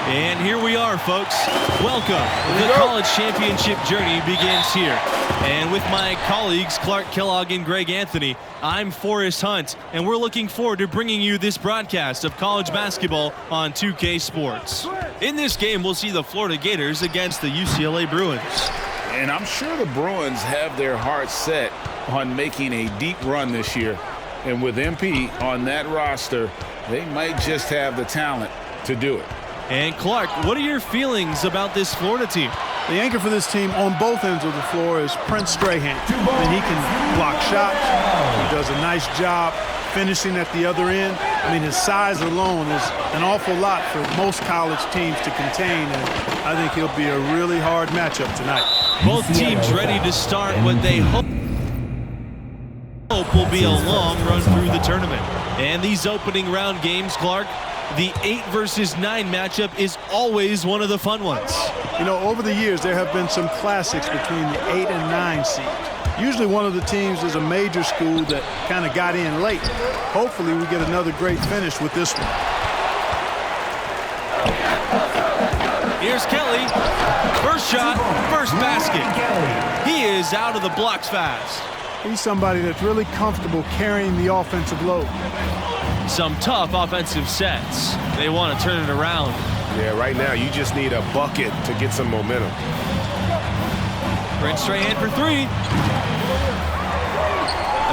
And here we are, folks. Welcome. The college championship journey begins here. And with my colleagues, Clark Kellogg and Greg Anthony, I'm Forrest Hunt, and we're looking forward to bringing you this broadcast of college basketball on 2K Sports. In this game, we'll see the Florida Gators against the UCLA Bruins. And I'm sure the Bruins have their hearts set on making a deep run this year. And with MP on that roster, they might just have the talent to do it. And Clark, what are your feelings about this Florida team? The anchor for this team on both ends of the floor is Prince Strahan. And he can block shots. He does a nice job finishing at the other end. I mean, his size alone is an awful lot for most college teams to contain, and I think he'll be a really hard matchup tonight. Both teams ready to start what they hope will be a long run through the tournament. And these opening round games, Clark, the 8 versus 9 matchup is always one of the fun ones. You know, over the years, there have been some classics between the 8 and 9 seeds. Usually one of the teams is a major school that kind of got in late. Hopefully we get another great finish with this one. Here's Kelly. First shot, first basket. He is out of the blocks fast. He's somebody that's really comfortable carrying the offensive load. Some tough offensive sets. They want to turn it around. Yeah, right now you just need a bucket to get some momentum. Prince Strahan for 3.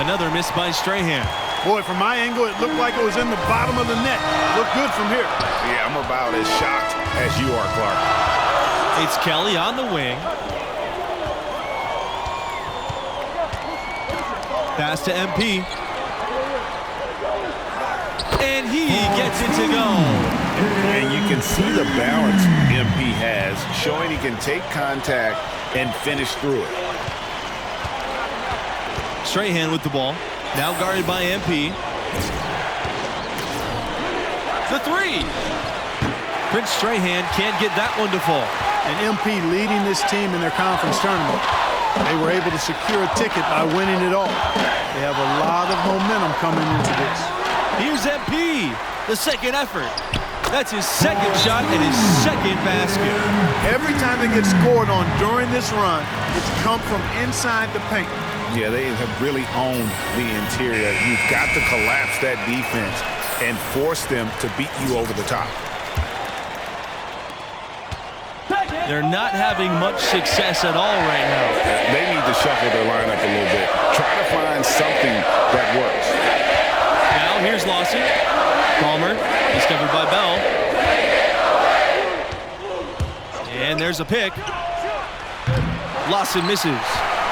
Another miss by Strahan. Boy, from my angle, it looked like it was in the bottom of the net. Looked good from here. Yeah, I'm about as shocked as you are, Clark. It's Kelly on the wing. Pass to MP. And he gets it to go. And you can see the balance MP has, showing he can take contact and finish through it. Strahan with the ball. Now guarded by MP. The 3. Prince Strahan can't get that one to fall. And MP leading this team in their conference tournament. They were able to secure a ticket by winning it all. They have a lot of momentum coming into this. Here's MP, the second effort. That's his second shot and his second basket. Every time they get scored on during this run, it's come from inside the paint. Yeah, they have really owned the interior. You've got to collapse that defense and force them to beat you over the top. They're not having much success at all right now. They need to shuffle their lineup a little bit. Try to find something that works. Now here's Lawson. Palmer, discovered by Bell. And there's a pick. Lawson misses.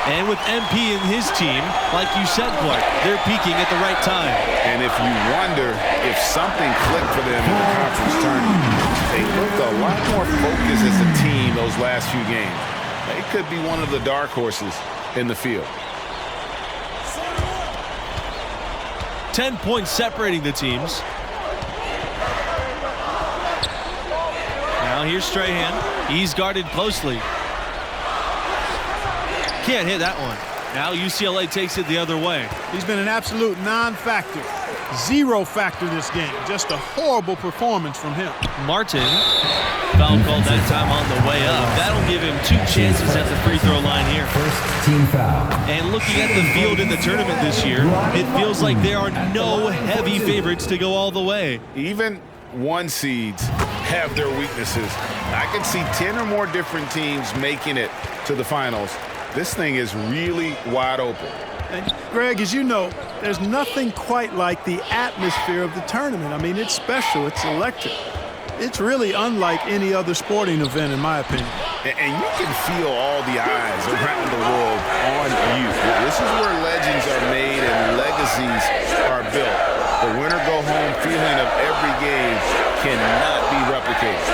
And with MP and his team, like you said, Clark, they're peaking at the right time. And if you wonder if something clicked for them in the conference tournament, they looked a lot more focused as a team those last few games. They could be one of the dark horses in the field. 10 points separating the teams. Now here's Strahan. He's guarded closely. Can't hit that one. Now UCLA takes it the other way. He's been an absolute non-factor. Zero factor this game. Just a horrible performance from him. Martin, foul called that time on the way up. That'll give him 2 chances at the free throw line here. First team foul. And looking at the field in the tournament this year, it feels like there are no heavy favorites to go all the way. Even 1 seeds have their weaknesses. I can see 10 or more different teams making it to the finals. This thing is really wide open. And Greg, as you know, there's nothing quite like the atmosphere of the tournament. I mean, it's special. It's electric. It's really unlike any other sporting event, in my opinion. And you can feel all the eyes around the world on you. This is where legends are made and legacies are built. The winner-go-home feeling of every game cannot be replicated.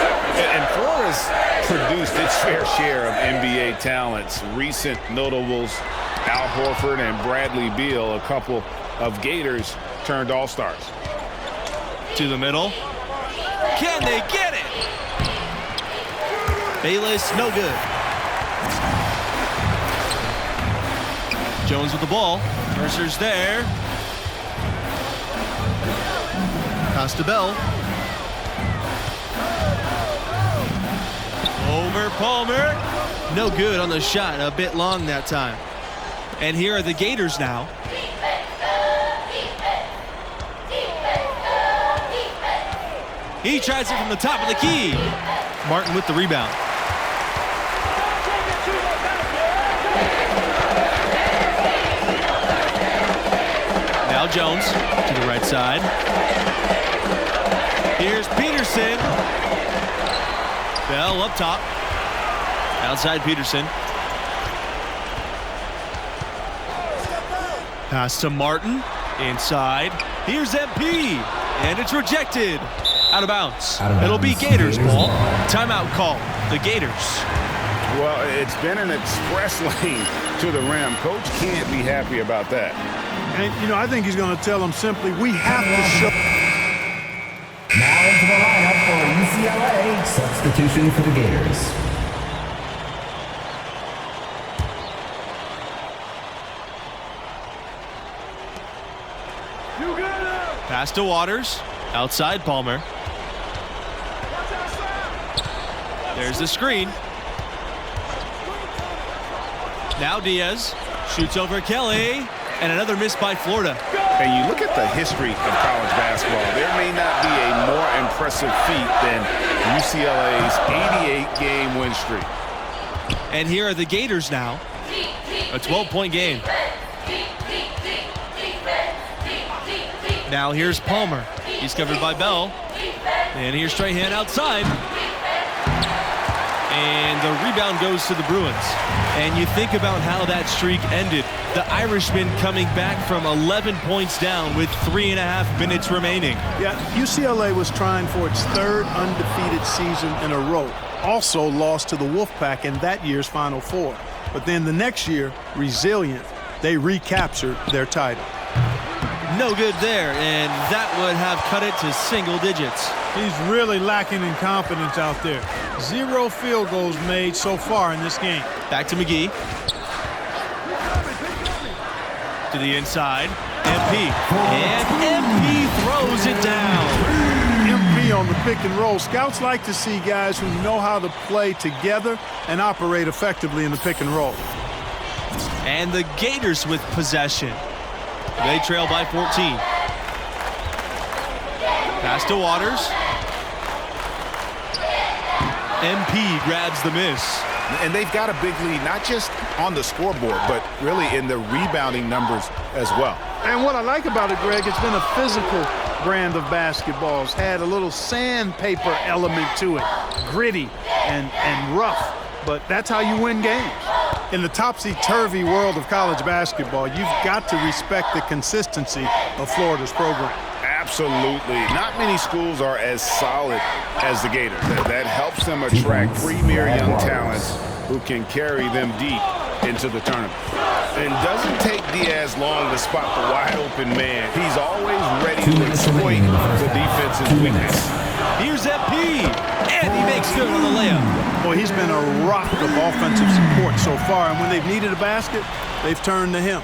And Florida's produced its fair share of NBA talents. Recent notables, Al Horford and Bradley Beal, a couple of Gators turned all-stars. To the middle. Can they get it? Bayless, no good. Jones with the ball. Mercer's there. Costa Bell. Palmer. No good on the shot. A bit long that time. And here are the Gators now. He tries it from the top of the key. Martin with the rebound. Now Jones to the right side. Here's Peterson. Bell up top. Outside Peterson. Pass to Martin. Inside. Here's MP. And it's rejected. Out of bounds. It'll be Gators ball. Timeout call. The Gators. Well, it's been an express lane to the rim. Coach can't be happy about that. And, you know, I think he's going to tell them simply, we have to show. Now into the lineup for UCLA. Substitution for the Gators. Pass to Waters. Outside Palmer. There's the screen. Now Diaz shoots over Kelly. And another miss by Florida. And you look at the history of college basketball, there may not be a more impressive feat than UCLA's 88-game win streak. And here are the Gators now. A 12-point game. Now here's Palmer. He's covered by Bell. And here's Strahan outside. And the rebound goes to the Bruins. And you think about how that streak ended. The Irishman coming back from 11 points down with 3.5 minutes remaining. Yeah, UCLA was trying for its third undefeated season in a row. Also lost to the Wolfpack in that year's Final Four. But then the next year, resilient, they recaptured their title. No good there, and that would have cut it to single digits. He's really lacking in confidence out there. 0 field goals made so far in this game. Back to McGee. To the inside. MP. And MP throws it down. MP on the pick and roll. Scouts like to see guys who know how to play together and operate effectively in the pick and roll. And the Gators with possession. They trail by 14. Pass to Waters. MP grabs the miss. And they've got a big lead, not just on the scoreboard, but really in the rebounding numbers as well. And what I like about it, Greg, it's been a physical brand of basketball. It's had a little sandpaper element to it, gritty and rough. But that's how you win games. In the topsy-turvy world of college basketball, you've got to respect the consistency of Florida's program. Absolutely. Not many schools are as solid as the Gators. That helps them attract premier young talents who can carry them deep into the tournament. And doesn't take Diaz long to spot the wide-open man. He's always ready to exploit the defense's weakness. Here's MP, and he makes good on the layup. Boy, he's been a rock of offensive support so far, and when they've needed a basket, they've turned to him.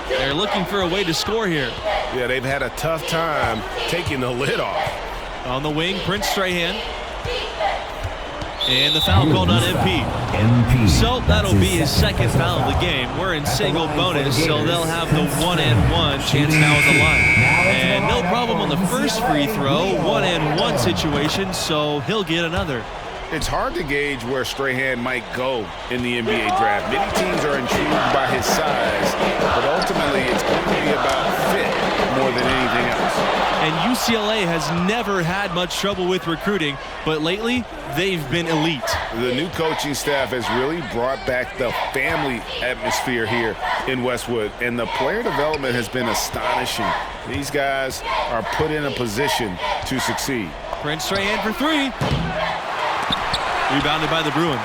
They're looking for a way to score here. Yeah, they've had a tough time taking the lid off. On the wing, Prince Strahan. And the foul called on MP. So that'll be his second foul of the game. We're in single bonus, so they'll have the 1-and-1 chance now at the line. And no problem on the first free throw, 1-and-1 situation, so he'll get another. It's hard to gauge where Strahan might go in the NBA draft. Many teams are intrigued by his size, but ultimately it's going to be about fit more than anything else. And UCLA has never had much trouble with recruiting, but lately they've been elite. The new coaching staff has really brought back the family atmosphere here in Westwood, and the player development has been astonishing. These guys are put in a position to succeed. Prince Strahan for three. Rebounded by the Bruins.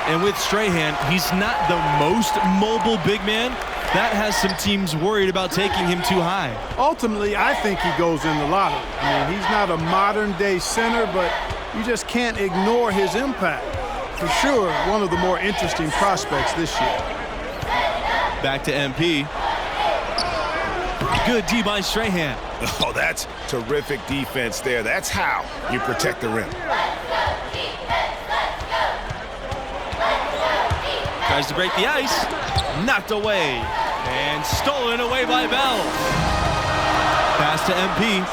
And with Strahan, he's not the most mobile big man. That has some teams worried about taking him too high. Ultimately, I think he goes in the lottery. I mean, he's not a modern-day center, but you just can't ignore his impact. For sure, one of the more interesting prospects this year. Back to MP. Good D by Strahan. Oh, that's terrific defense there. That's how you protect the rim. Tries to break the ice. Knocked away. And stolen away by Bell. Pass to MP.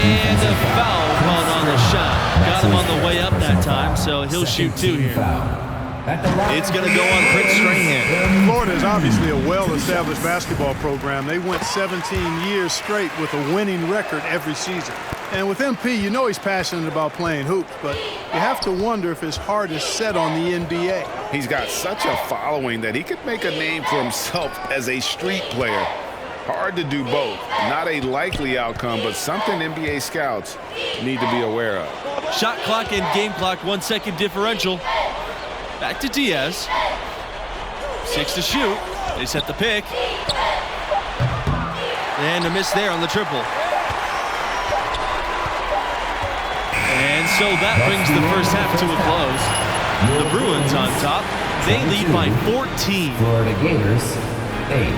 And a foul called on the shot. Got him on the way up that time, so he'll shoot 2 here. It's going to go on Prince Strahan. Florida is obviously a well-established basketball program. They went 17 years straight with a winning record every season. And with MP, you know he's passionate about playing hoops, but you have to wonder if his heart is set on the NBA. He's got such a following that he could make a name for himself as a street player. Hard to do both. Not a likely outcome, but something NBA scouts need to be aware of. Shot clock and game clock, 1 second differential. Back to Diaz. 6 to shoot. They set the pick. And a miss there on the triple. And so that brings the first half to a close. The Bruins on top. They lead by 14. Florida Gators, 8.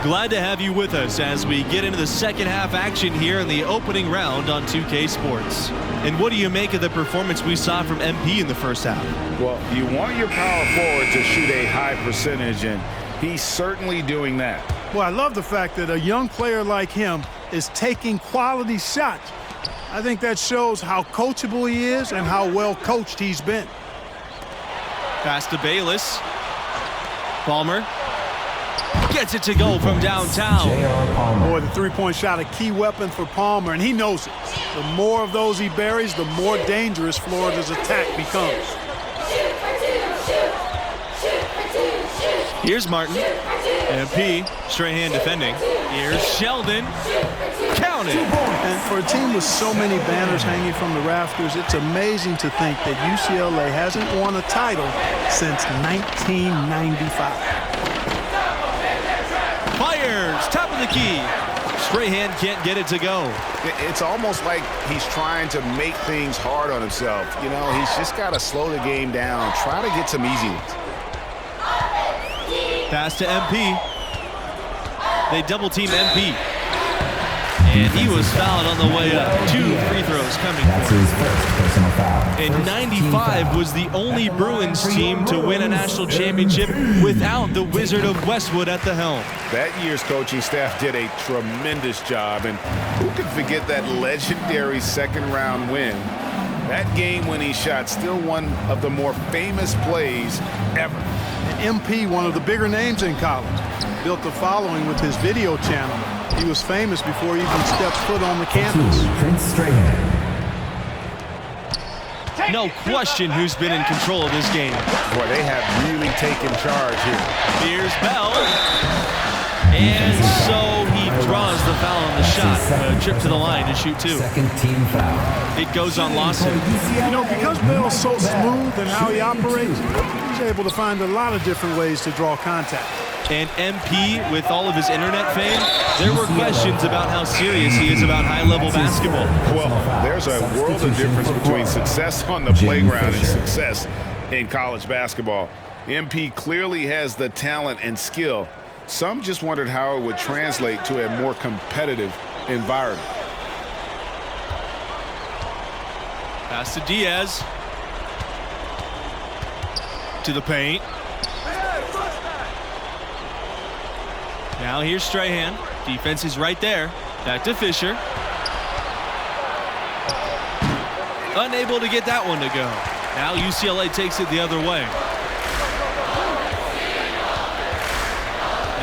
Glad to have you with us as we get into the second half action here in the opening round on 2K Sports. And what do you make of the performance we saw from MP in the first half? Well, you want your power forward to shoot a high percentage, and he's certainly doing that. Well, I love the fact that a young player like him is taking quality shots. I think that shows how coachable he is and how well coached he's been. Pass to Bayless. Palmer gets it to go from downtown. Boy, the three-point shot, a key weapon for Palmer, and he knows it. The more of those he buries, the more dangerous Florida's attack becomes. Here's Martin. MP, Strahan defending. Here's Sheldon. Counted. And for a team with so many banners hanging from the rafters, it's amazing to think that UCLA hasn't won a title since 1995. Fires, top of the key. Strahan can't get it to go. It's almost like he's trying to make things hard on himself. You know, he's just got to slow the game down, try to get some easy ones. Pass to MP. They double team MP. And he was fouled on the way up. 2 free throws coming for him. And 95 was the only Bruins team to win a national championship without the Wizard of Westwood at the helm. That year's coaching staff did a tremendous job, and who can forget that legendary second-round win? That game-winning shot, still one of the more famous plays ever. And MP, one of the bigger names in college, built a following with his video channel. He was famous before he even stepped foot on the campus. Prince Strahan. No question who's been in control of this game. Boy, they have really taken charge here. Here's Bell. And so he draws the foul on the shot. A trip to the line to shoot 2. Second team foul. It goes on Lawson. You know, because Bell's so smooth in how he operates, he's able to find a lot of different ways to draw contact. And MP, with all of his internet fame, there were questions about how serious he is about high-level basketball. Well, there's a world of difference between success on the playground and success in college basketball. MP clearly has the talent and skill. Some just wondered how it would translate to a more competitive environment. Pass to Diaz. To the paint. Now here's Strahan. Defense is right there. Back to Fisher. Unable to get that one to go. Now UCLA takes it the other way.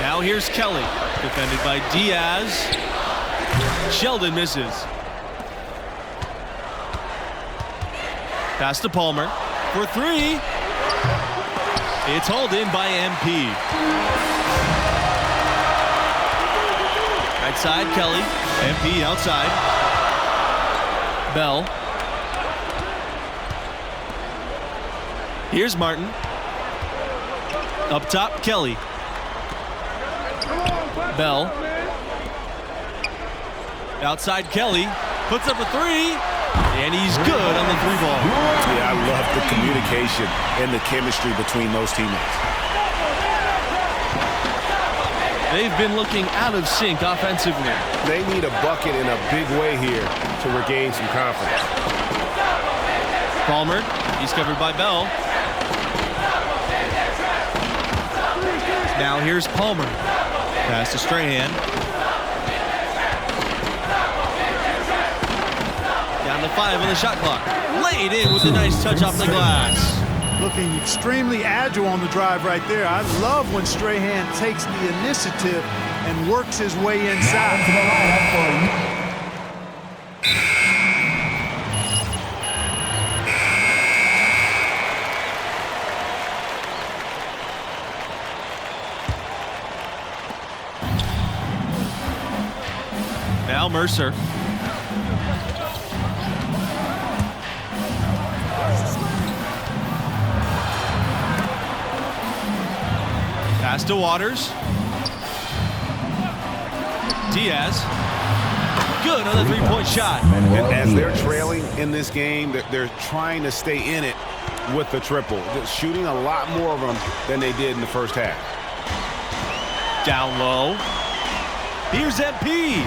Now here's Kelly. Defended by Diaz. Sheldon misses. Pass to Palmer for 3. It's hauled in by MP. Right side, Kelly. MP outside. Bell. Here's Martin. Up top, Kelly. Bell. Outside, Kelly. Puts up a 3. And he's good on the 3-ball. Yeah, I love the communication and the chemistry between those teammates. They've been looking out of sync offensively. They need a bucket in a big way here to regain some confidence. Palmer, he's covered by Bell. Now here's Palmer. Pass to Strahan. Down to 5 on the shot clock. Laid in with a nice touch off the glass. Looking extremely agile on the drive right there. I love when Strahan takes the initiative and works his way inside. To the lineup for Now Mercer. Pass to Waters. Diaz. Good on the three-point shot. And as they're trailing in this game, they're trying to stay in it with the triple. They're shooting a lot more of them than they did in the first half. Down low. Here's MP.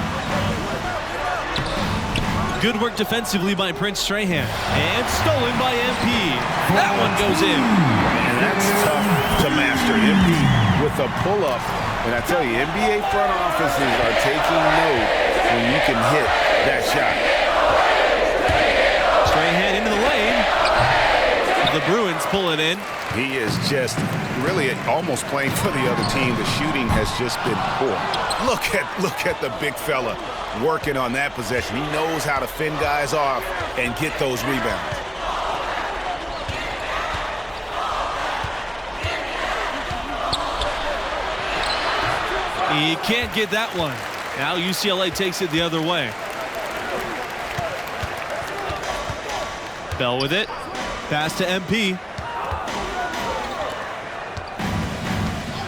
Good work defensively by Prince Strahan. And stolen by MP. That one goes in. And that's tough to master. MP with a pull-up. And I tell you, NBA front offices are taking note when you can hit that shot. Strahan into the lane. The Bruins pull it in. He is just really almost playing for the other team. The shooting has just been poor. Look at the big fella working on that possession. He knows how to fend guys off and get those rebounds. He can't get that one. Now UCLA takes it the other way. Bell with it. Pass to MP.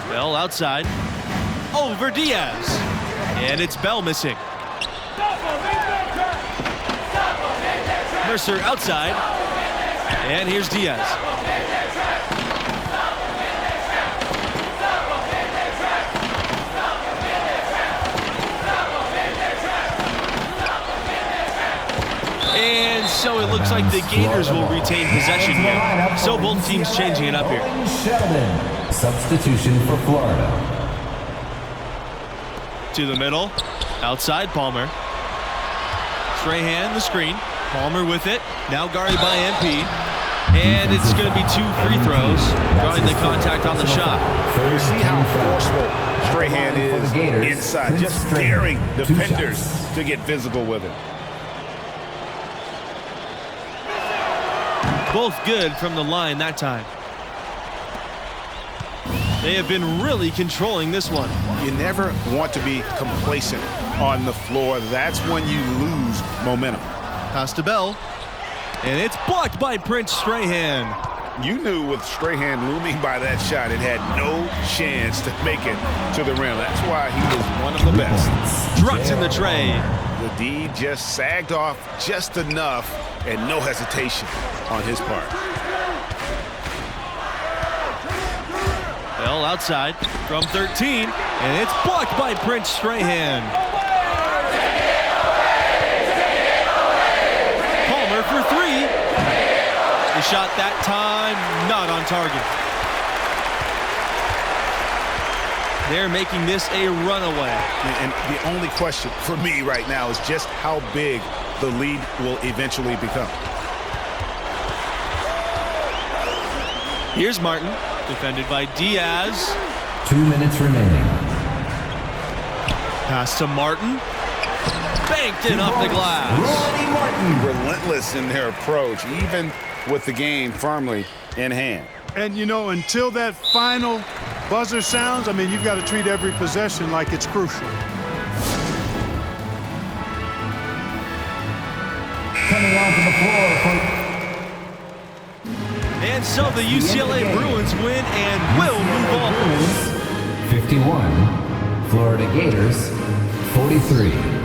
Bell outside. Over Diaz. And it's Bell missing. Mercer outside. And here's Diaz. And so it looks like the Gators will retain possession here. So both teams changing it up here. Sheldon, substitution for Florida. To the middle. Outside Palmer. Strahan the screen. Palmer with it. Now guarded by MP. And it's going to be 2 free throws. Drawing the contact on the shot. You see how forceful Strahan is inside. Just daring defenders to get physical with him. Both good from the line that time. They have been really controlling this one. You never want to be complacent on the floor. That's when you lose momentum. Pass to Bell. And it's blocked by Prince Strahan. You knew with Strahan looming by that shot, it had no chance to make it to the rim. That's why he was one of the best. Drops in the tray. The D just sagged off just enough and no hesitation on his part. Bell outside from 13. And it's blocked by Prince Strahan. Palmer for 3. The shot that time, not on target. They're making this a runaway. And the only question for me right now is just how big the lead will eventually become. Here's Martin, defended by Diaz. 2 minutes remaining. Pass to Martin. Banked in off the glass. Relentless in their approach, even with the game firmly in hand. And, you know, until that final buzzer sounds, I mean, you've got to treat every possession like it's crucial. Coming onto the floor. And so the UCLA Bruins win and will move on. 51, Florida Gators 43.